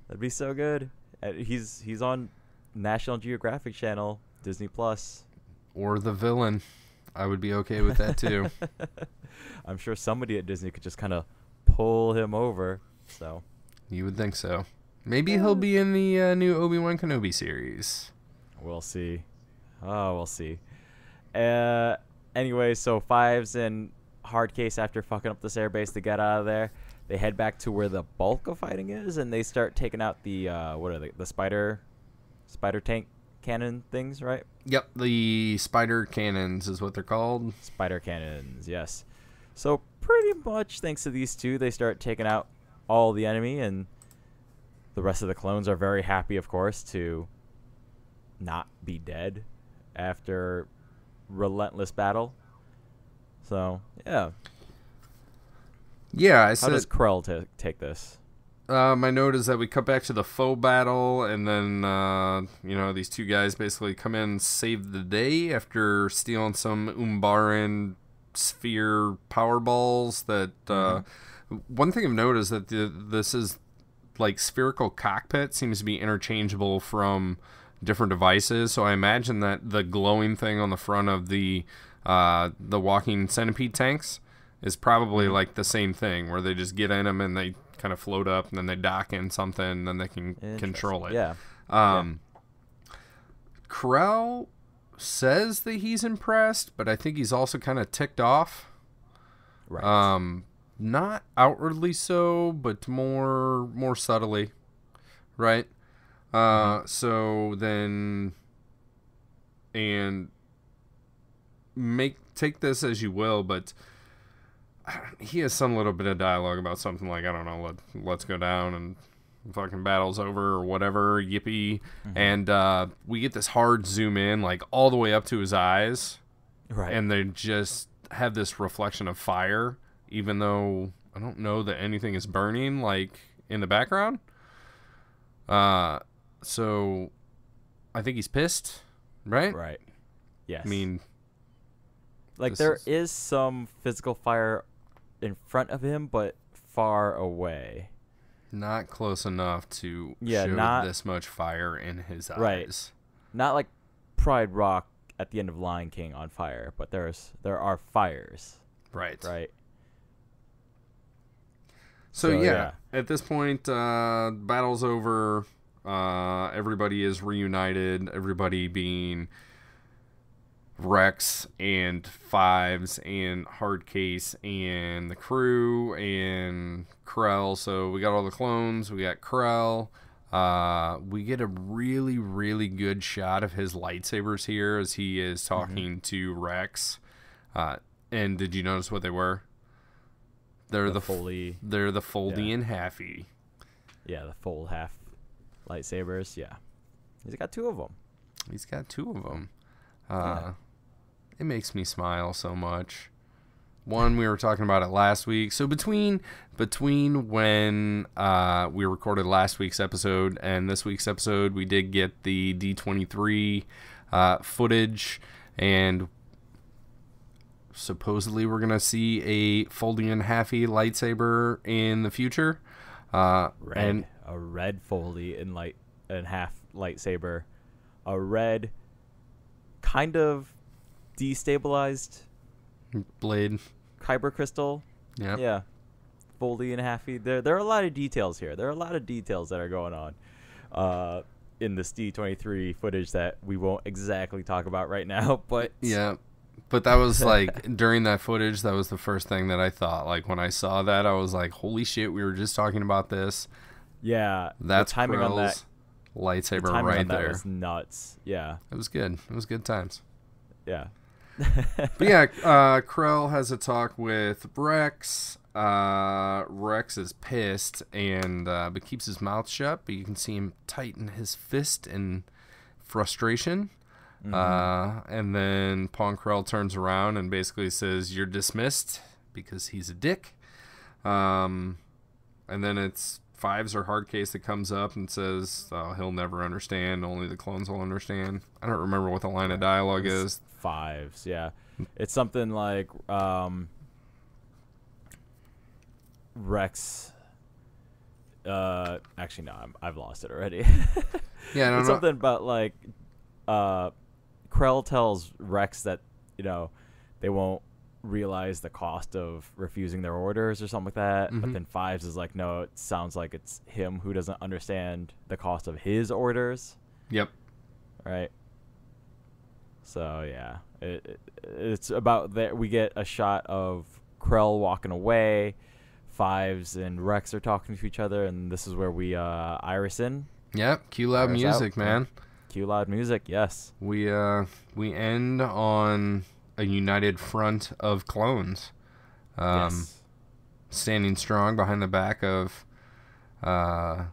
Speaker 1: That'd be so good. He's on National Geographic Channel, Disney Plus.
Speaker 2: Or the villain. I would be okay with that too.
Speaker 1: I'm sure somebody at Disney could just kind of pull him over. So
Speaker 2: You would think so. Maybe he'll be in the new Obi-Wan Kenobi series.
Speaker 1: we'll see. Oh, we'll see. Anyway, so Five's in hard case after fucking up this airbase to get out of there. They head back to where the bulk of fighting is, and they start taking out the what are they? The spider tank cannon things, right?
Speaker 2: Yep, the spider cannons is what they're called.
Speaker 1: Spider cannons, yes. So pretty much thanks to these two, they start taking out all the enemy, and the rest of the clones are very happy, of course, to not be dead after relentless battle. So, yeah.
Speaker 2: Yeah, I
Speaker 1: How
Speaker 2: said.
Speaker 1: does Krell take this?
Speaker 2: My note is that we cut back to the faux battle, and then these two guys basically come in and save the day after stealing some Umbaran sphere power balls. That one thing I've noticed is that this is like spherical cockpit seems to be interchangeable from different devices. So I imagine that the glowing thing on the front of the walking centipede tanks is probably like the same thing, where they just get in them and they kind of float up, and then they dock in something, and then they can control it.
Speaker 1: Yeah.
Speaker 2: Krell says that he's impressed, but I think he's also kind of ticked off.
Speaker 1: Right.
Speaker 2: Not outwardly so, but more subtly, right? So then, and take this as you will, but he has some little bit of dialogue about something like, I don't know, let's go down and fucking battle's over or whatever, yippee. And we get this hard zoom in, like all the way up to his eyes.
Speaker 1: Right.
Speaker 2: And they just have this reflection of fire, even though I don't know that anything is burning, like in the background. So I think he's pissed, right?
Speaker 1: Right. Yes.
Speaker 2: I mean,
Speaker 1: like there is some physical fire in front of him, but far away.
Speaker 2: Not close enough to
Speaker 1: Yeah,
Speaker 2: show
Speaker 1: not-
Speaker 2: this much fire in his eyes.
Speaker 1: Right. Not like Pride Rock at the end of Lion King on fire, but there are fires.
Speaker 2: Right.
Speaker 1: Right.
Speaker 2: So
Speaker 1: So,
Speaker 2: yeah,
Speaker 1: yeah.
Speaker 2: at this point, battle's over. Everybody is reunited. Everybody being Rex and Fives and Hardcase and the crew and Krell. So we got all the clones. We got Krell. We get a really, really good shot of his lightsabers here as he is talking to Rex. And did you notice what they were? They're the
Speaker 1: Foley.
Speaker 2: They're the foldy and halfy.
Speaker 1: Yeah, the full half lightsabers. Yeah. He's got two of them.
Speaker 2: He's got two of them.
Speaker 1: Yeah.
Speaker 2: It makes me smile so much. One, we were talking about it last week. So between when we recorded last week's episode and this week's episode, we did get the D23 footage, and supposedly we're gonna see a folding and halfy lightsaber in the future.
Speaker 1: A red Foley and half lightsaber. A red kind of destabilized
Speaker 2: blade.
Speaker 1: kyber crystal. Yeah. Foldy and halfy. There are a lot of details here. There are a lot of details that are going on in this D23 footage that we won't exactly talk about right now, but
Speaker 2: Yeah. But that was like, during that footage, that was the first thing that I thought. Like, when I saw that, I was like, holy shit, we were just talking about this.
Speaker 1: Yeah.
Speaker 2: That's
Speaker 1: the timing on that
Speaker 2: Krell's lightsaber
Speaker 1: the timing
Speaker 2: right
Speaker 1: on that
Speaker 2: there.
Speaker 1: was nuts. Yeah.
Speaker 2: It was good. It was good times.
Speaker 1: Yeah.
Speaker 2: But yeah, Krell has a talk with Rex. Rex is pissed and but keeps his mouth shut, but you can see him tighten his fist in frustration. And then Pong Krell turns around and basically says, "You're dismissed," because he's a dick. And then it's Fives or Hardcase that comes up and says, "Oh, he'll never understand. Only the clones will understand." I don't remember what the line of dialogue is.
Speaker 1: Fives, yeah. It's something like Rex. Actually, no, I've lost it already.
Speaker 2: Yeah, I don't
Speaker 1: it's
Speaker 2: know.
Speaker 1: something about like Krell tells Rex that they won't realize the cost of refusing their orders or something like that. But then Fives is like, no, it sounds like it's him who doesn't understand the cost of his orders.
Speaker 2: Yep.
Speaker 1: Right. So yeah, it's about that. We get a shot of Krell walking away. Fives and Rex are talking to each other, and this is where we iris in.
Speaker 2: Yep. Cue loud
Speaker 1: Iris
Speaker 2: music,
Speaker 1: out.
Speaker 2: man.
Speaker 1: Cue loud music. Yes.
Speaker 2: We end on a united front of clones,
Speaker 1: Yes.
Speaker 2: standing strong behind the back of a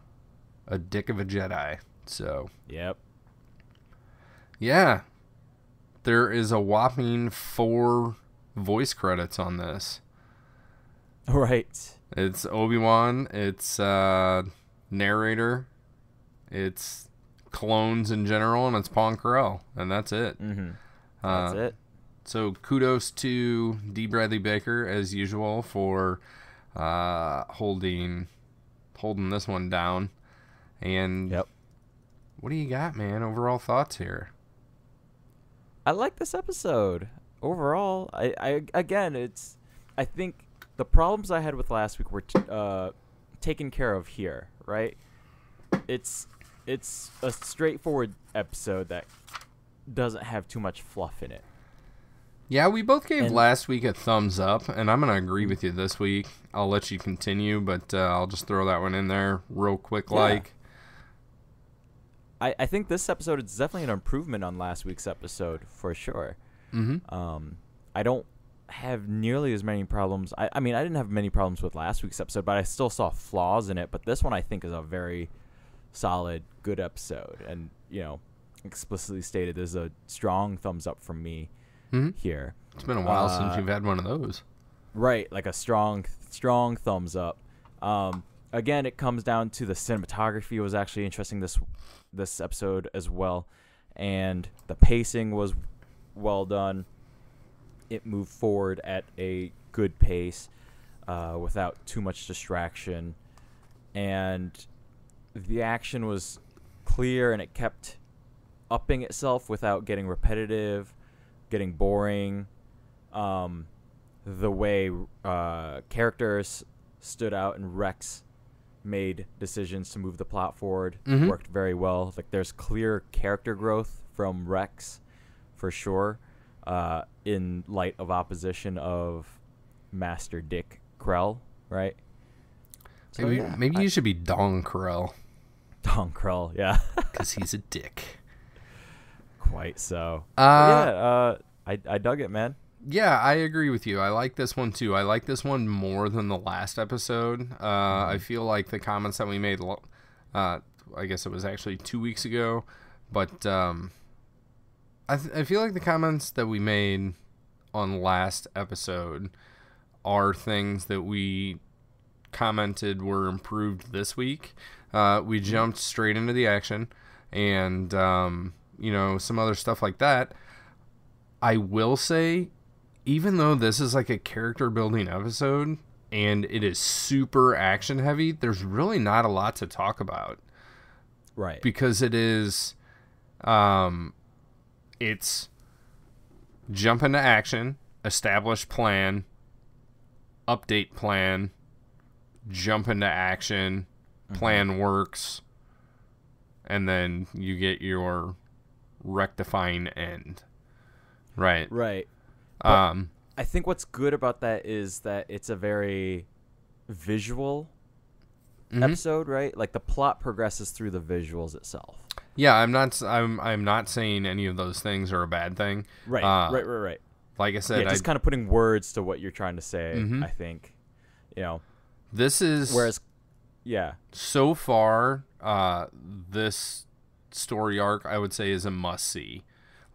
Speaker 2: dick of a Jedi. So
Speaker 1: Yep.
Speaker 2: yeah, there is a whopping 4 voice credits on this.
Speaker 1: Right.
Speaker 2: It's Obi-Wan, it's narrator, it's clones in general, and it's Pong Krell, and that's it.
Speaker 1: That's it.
Speaker 2: So kudos to D. Bradley Baker, as usual, for holding this one down. And
Speaker 1: Yep.
Speaker 2: what do you got, man? Overall thoughts here?
Speaker 1: I like this episode overall. I think the problems I had with last week were taken care of here. Right. It's a straightforward episode that doesn't have too much fluff in it.
Speaker 2: Yeah, we both gave last week a thumbs up, and I'm going to agree with you this week. I'll let you continue, but I'll just throw that one in there real quick.
Speaker 1: Yeah. I think this episode is definitely an improvement on last week's episode, for sure. I don't have nearly as many problems. I mean, I didn't have many problems with last week's episode, but I still saw flaws in it. But this one, I think, is a very solid, good episode. And, explicitly stated, there's a strong thumbs up from me here.
Speaker 2: It's been a while since you've had one of those.
Speaker 1: Right, like a strong thumbs up. Again, it comes down to the cinematography was actually interesting this episode as well, and the pacing was well done. It moved forward at a good pace without too much distraction, and the action was clear, and it kept upping itself without getting repetitive, getting boring. The way characters stood out and Rex made decisions to move the plot forward worked very well. Like, there's clear character growth from Rex for sure, in light of opposition of Master Dick Krell, right? So,
Speaker 2: maybe you should be Dong Krell.
Speaker 1: Dong Krell, yeah.
Speaker 2: Because he's a dick.
Speaker 1: Quite so. I dug it, man.
Speaker 2: Yeah, I agree with you. I like this one too. I like this one more than the last episode. I feel like the comments that we made, I guess it was actually 2 weeks ago, but I feel like the comments that we made on last episode are things that we commented were improved this week. We jumped straight into the action and, some other stuff like that. I will say, even though this is like a character building episode and it is super action heavy, there's really not a lot to talk about.
Speaker 1: Right.
Speaker 2: Because it is, it's jump into action, establish plan, update plan, jump into action, plan works, and then you get your rectifying end. Right.
Speaker 1: Right. I think what's good about that is that it's a very visual episode, right? Like the plot progresses through the visuals itself.
Speaker 2: Yeah, I'm not saying any of those things are a bad thing.
Speaker 1: Right. Right.
Speaker 2: Like I said,
Speaker 1: just kind of putting words to what you're trying to say. I think,
Speaker 2: this is so far, this story arc I would say is a must see.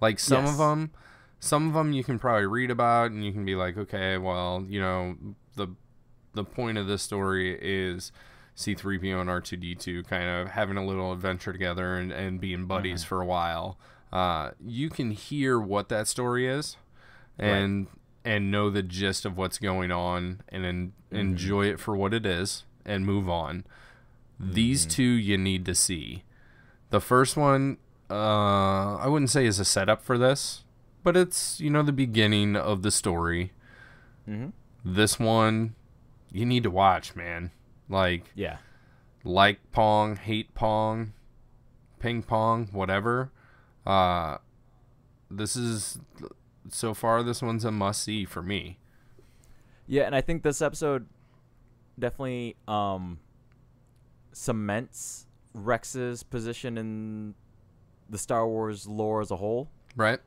Speaker 2: Like some of them you can probably read about and you can be like, okay, well, the point of this story is C-3PO and R2-D2 kind of having a little adventure together and being buddies for a while. You can hear what that story is and know the gist of what's going on and enjoy it for what it is and move on. These two you need to see. The first one, I wouldn't say is a setup for this, but it's, the beginning of the story. This one, you need to watch, man. Like Pong, hate Pong, ping pong, whatever. So far, this one's a must-see for me.
Speaker 1: Yeah, and I think this episode definitely cements Rex's position in the Star Wars lore as a whole.
Speaker 2: Right.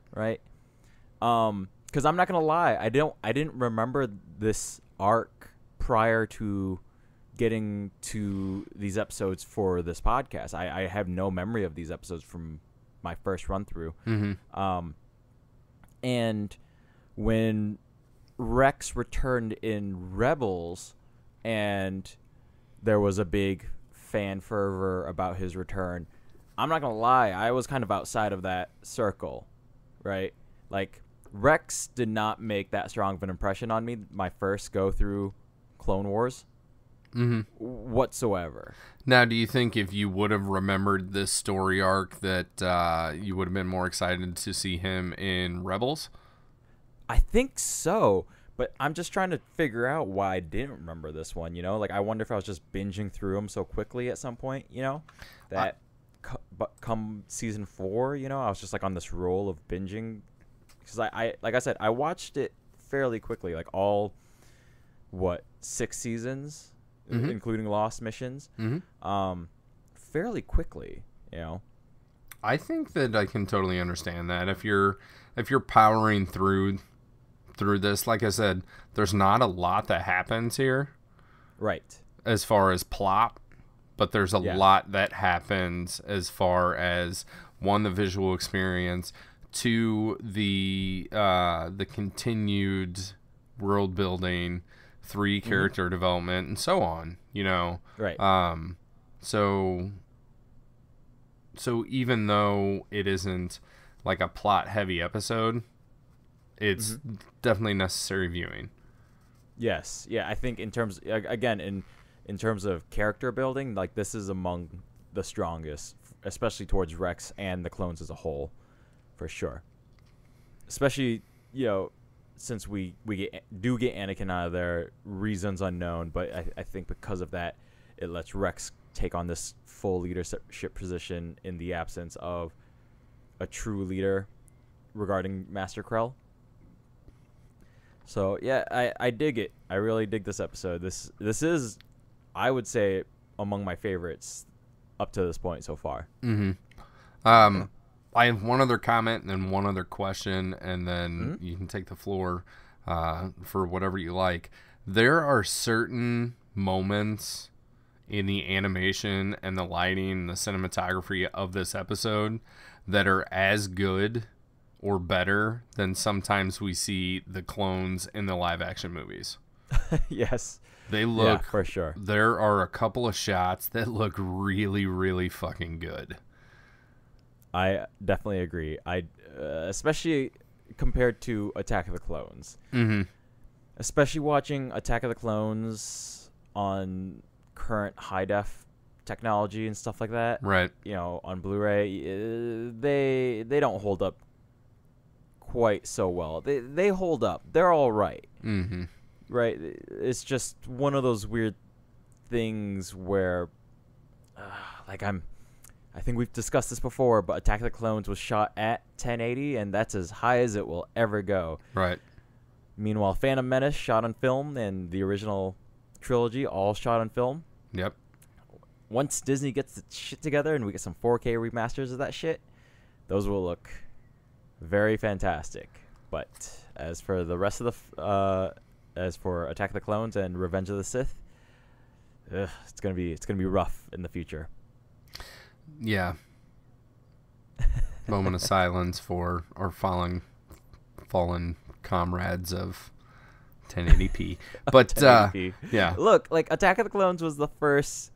Speaker 1: Because I'm not gonna lie, I didn't remember this arc prior to getting to these episodes for this podcast. I have no memory of these episodes from my first run through. And when Rex returned in Rebels and there was a big fan fervor about his return, I'm not gonna lie, I was kind of outside of that circle, right? Like, Rex did not make that strong of an impression on me my first go through Clone Wars whatsoever.
Speaker 2: Now, do you think if you would have remembered this story arc that you would have been more excited to see him in Rebels?
Speaker 1: I think so, but I'm just trying to figure out why I didn't remember this one, Like, I wonder if I was just binging through them so quickly at some point, that come season 4, I was just, like, on this roll of binging. Because I like I said, I watched it fairly quickly, like all, 6 seasons, including Lost Missions, fairly quickly,
Speaker 2: I think that I can totally understand that. If you're powering through this, like I said, there's not a lot that happens here.
Speaker 1: Right.
Speaker 2: As far as plot, but there's a lot that happens as far as, one, the visual experience, 2, the continued world building, 3, character development, and so on,
Speaker 1: Right.
Speaker 2: So even though it isn't like a plot heavy episode, it's definitely necessary viewing.
Speaker 1: Yes. Yeah, I think in terms of character building, like, this is among the strongest, especially towards Rex and the clones as a whole, for sure. Especially, since we get Anakin out of there, reasons unknown, but I think because of that, it lets Rex take on this full leadership position in the absence of a true leader regarding Master Krell. So yeah, I dig it. I really dig this episode. This is, I would say, among my favorites up to this point so far.
Speaker 2: I have one other comment and then one other question, and then you can take the floor for whatever you like. There are certain moments in the animation and the lighting and the cinematography of this episode that are as good or better than sometimes we see the clones in the live action movies.
Speaker 1: Yes.
Speaker 2: They look,
Speaker 1: for sure.
Speaker 2: There are a couple of shots that look really, really fucking good.
Speaker 1: I definitely agree. Especially compared to Attack of the Clones. Especially watching Attack of the Clones on current high def technology and stuff like that.
Speaker 2: Right.
Speaker 1: On Blu-ray, they don't hold up quite so well. They hold up. They're all right. Right. It's just one of those weird things where, I think we've discussed this before, but Attack of the Clones was shot at 1080, and that's as high as it will ever go.
Speaker 2: Right.
Speaker 1: Meanwhile, Phantom Menace shot on film, and the original trilogy all shot on film.
Speaker 2: Yep.
Speaker 1: Once Disney gets the shit together and we get some 4K remasters of that shit, those will look very fantastic. But as for the rest of as for Attack of the Clones and Revenge of the Sith, it's gonna be rough in the future.
Speaker 2: Yeah. Moment of silence for our fallen comrades of 1080p. But
Speaker 1: 1080p.
Speaker 2: Yeah.
Speaker 1: Look, like Attack of the Clones was the first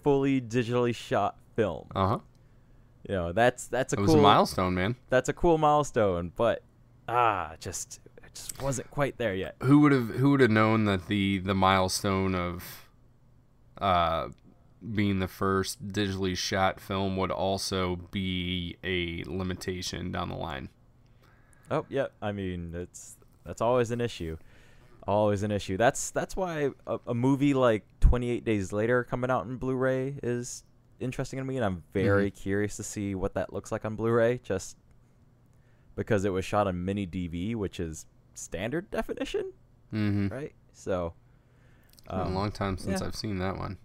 Speaker 1: fully digitally shot film. You know, that's a
Speaker 2: It was a milestone, man.
Speaker 1: That's a cool milestone, but it just wasn't quite there yet.
Speaker 2: Who would have known that the milestone of being the first digitally shot film would also be a limitation down the line?
Speaker 1: Oh, yeah. I mean, that's always an issue. Always an issue. That's why a movie like 28 Days Later coming out in Blu-ray is interesting to me, and I'm very curious to see what that looks like on Blu-ray, just because it was shot on mini DV, which is standard definition, right? So,
Speaker 2: it's been a long time since I've seen that one.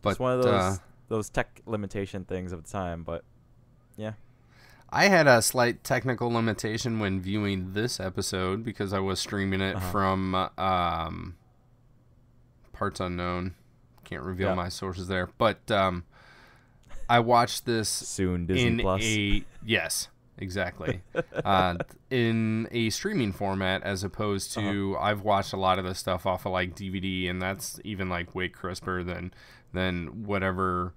Speaker 2: But
Speaker 1: it's one of those tech limitation things of the time. But yeah,
Speaker 2: I had a slight technical limitation when viewing this episode because I was streaming it from parts unknown. Can't reveal my sources there, but I watched this
Speaker 1: soon Disney Plus.
Speaker 2: Yes, exactly. In a streaming format as opposed to I've watched a lot of this stuff off of like DVD, and that's even like way crisper than whatever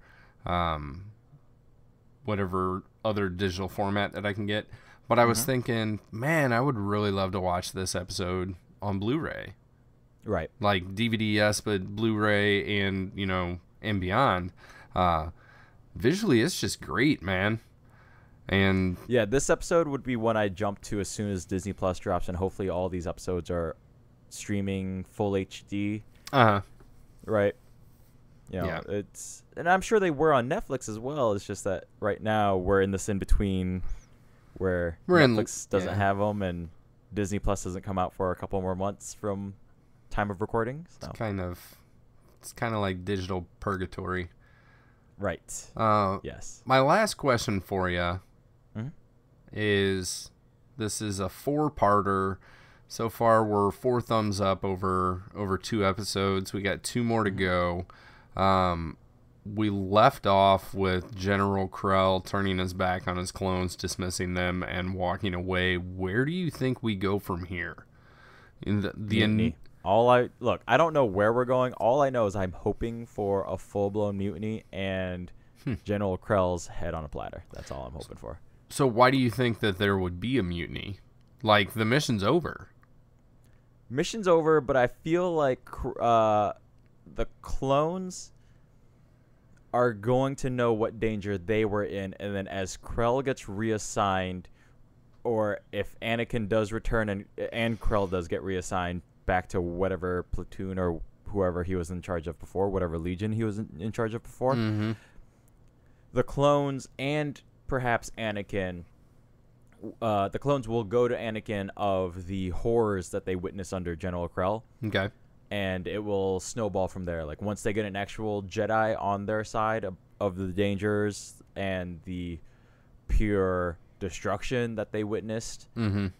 Speaker 2: other digital format that I can get. But I was thinking, man, I would really love to watch this episode on Blu-ray.
Speaker 1: Right.
Speaker 2: Like DVD, yes, but Blu-ray and, and beyond. Visually, it's just great, man. And
Speaker 1: yeah, this episode would be one I jump to as soon as Disney Plus drops, and hopefully all these episodes are streaming full HD. Right. It's, and I'm sure they were on Netflix as well. It's just that right now we're in this in between where Netflix doesn't have them, and Disney Plus doesn't come out for a couple more months from time of recording. So.
Speaker 2: It's kind of like digital purgatory.
Speaker 1: Right. Yes.
Speaker 2: My last question for you is, this is a 4-parter. So far, we're 4 thumbs up over 2 episodes. We got 2 more to go. We left off with General Krell turning his back on his clones, dismissing them, and walking away. Where do you think we go from here?
Speaker 1: Mutiny. I don't know where we're going. All I know is I'm hoping for a full-blown mutiny and General Krell's head on a platter. That's all I'm hoping for.
Speaker 2: So why do you think that there would be a mutiny? Like, the mission's over.
Speaker 1: Mission's over, but I feel like the clones are going to know what danger they were in, and then as Krell gets reassigned, or if Anakin does return and Krell does get reassigned back to whatever platoon or whoever he was in charge of before, whatever legion he was in charge of before, the clones and perhaps Anakin, the clones will go to Anakin of the horrors that they witness under General Krell.
Speaker 2: Okay.
Speaker 1: And it will snowball from there. Like, once they get an actual Jedi on their side of the dangers and the pure destruction that they witnessed, and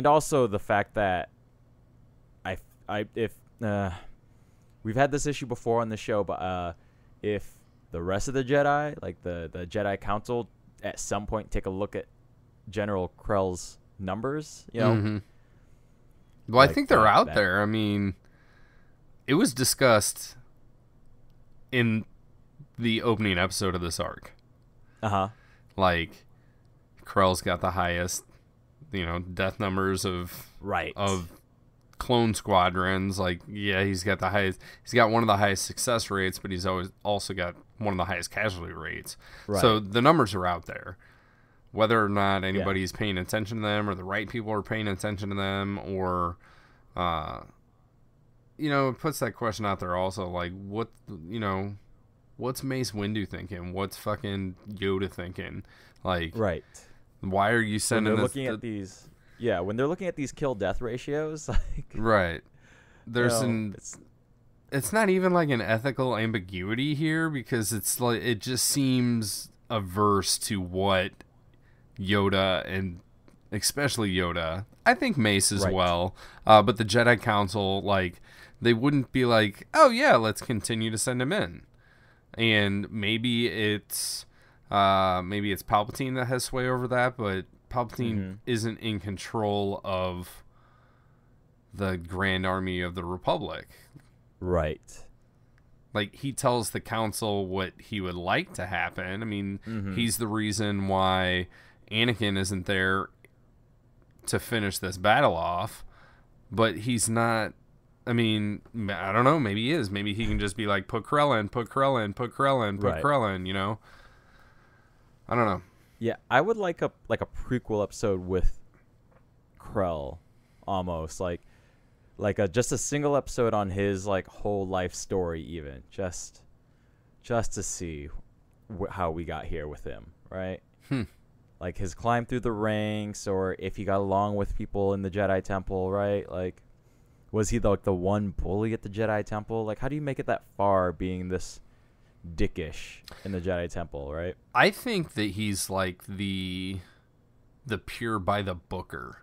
Speaker 1: also the fact that if we've had this issue before on the show, but if the rest of the Jedi, like the Jedi Council, at some point take a look at General Krell's numbers,
Speaker 2: Well,
Speaker 1: like
Speaker 2: I think they're out there. I mean, it was discussed in the opening episode of this arc. Like, Krell's got the highest, death numbers of clone squadrons. Like, yeah, he's got one of the highest success rates, but he's also got one of the highest casualty rates. Right. So the numbers are out there. Whether or not anybody's paying attention to them, or the right people are paying attention to them, or, it puts that question out there also, like, what's Mace Windu thinking? What's fucking Yoda thinking? Like,
Speaker 1: right.
Speaker 2: Why are you sending
Speaker 1: looking at these? yeah, when they're looking at these kill-death ratios, like,
Speaker 2: Right. There's it's not even like an ethical ambiguity here, because it's like it just seems averse to what Yoda, and especially Yoda, I think Mace as well, but the Jedi Council, like, they wouldn't be like, oh yeah, let's continue to send him in. And maybe it's Palpatine that has sway over that, but Palpatine isn't in control of the Grand Army of the Republic.
Speaker 1: Right.
Speaker 2: Like, he tells the council what he would like to happen. I mean, he's the reason why Anakin isn't there to finish this battle off, but he's not. I mean, I don't know. Maybe he is. Maybe he can just be like, put Krell in, put Krell in, put Krell in, put Krell in, you know? I don't know.
Speaker 1: Yeah, I would like a prequel episode with Krell, almost like just a single episode on his like whole life story, even just to see how we got here with him, right? Like his climb through the ranks, or if he got along with people in the Jedi Temple, right? Like, was he the one bully at the Jedi Temple? Like, how do you make it that far being this dickish in the Jedi Temple, right?
Speaker 2: I think that he's like the pure by the booker,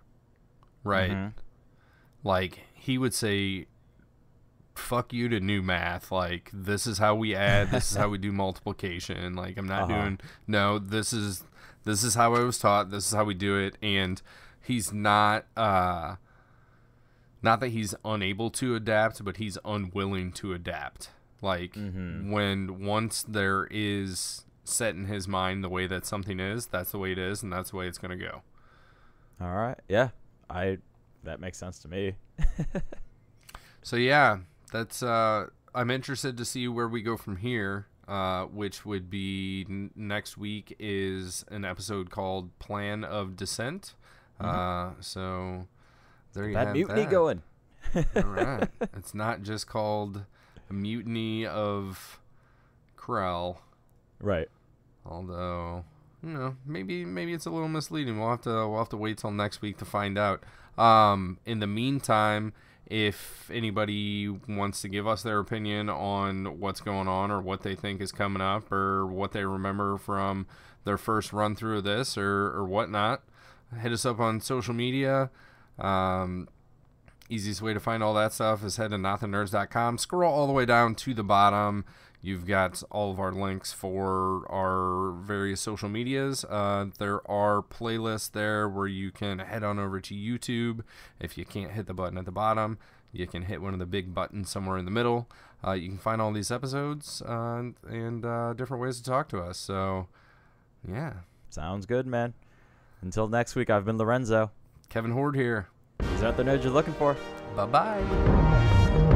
Speaker 2: right? Like, he would say, fuck you to new math. Like, this is how we add, this is how we do multiplication. Like, I'm not doing, no, this is how I was taught, this is how we do it. And he's not that he's unable to adapt, but he's unwilling to adapt. Like, once there is set in his mind the way that something is, that's the way it is, and that's the way it's going to go.
Speaker 1: All right. Yeah. That makes sense to me.
Speaker 2: So, yeah, that's, I'm interested to see where we go from here, which would be next week is an episode called Plan of Descent. So there you have that.
Speaker 1: Mutiny going.
Speaker 2: All right. It's not just called a Mutiny of Krell.
Speaker 1: Right.
Speaker 2: Although, you know, maybe it's a little misleading. We'll have to wait till next week to find out. In the meantime, if anybody wants to give us their opinion on what's going on, or what they think is coming up, or what they remember from their first run through of this, or whatnot, hit us up on social media. Easiest way to find all that stuff is head to notthenerds.com. Scroll all the way down to the bottom. You've got all of our links for our various social medias. There are playlists there where you can head on over to YouTube. If you can't hit the button at the bottom, you can hit one of the big buttons somewhere in the middle. You can find all these episodes and different ways to talk to us. So, yeah.
Speaker 1: Sounds good, man. Until next week, I've been Lorenzo.
Speaker 2: Kevin Horde here.
Speaker 1: These aren't the nerds you're looking for.
Speaker 2: Bye-bye.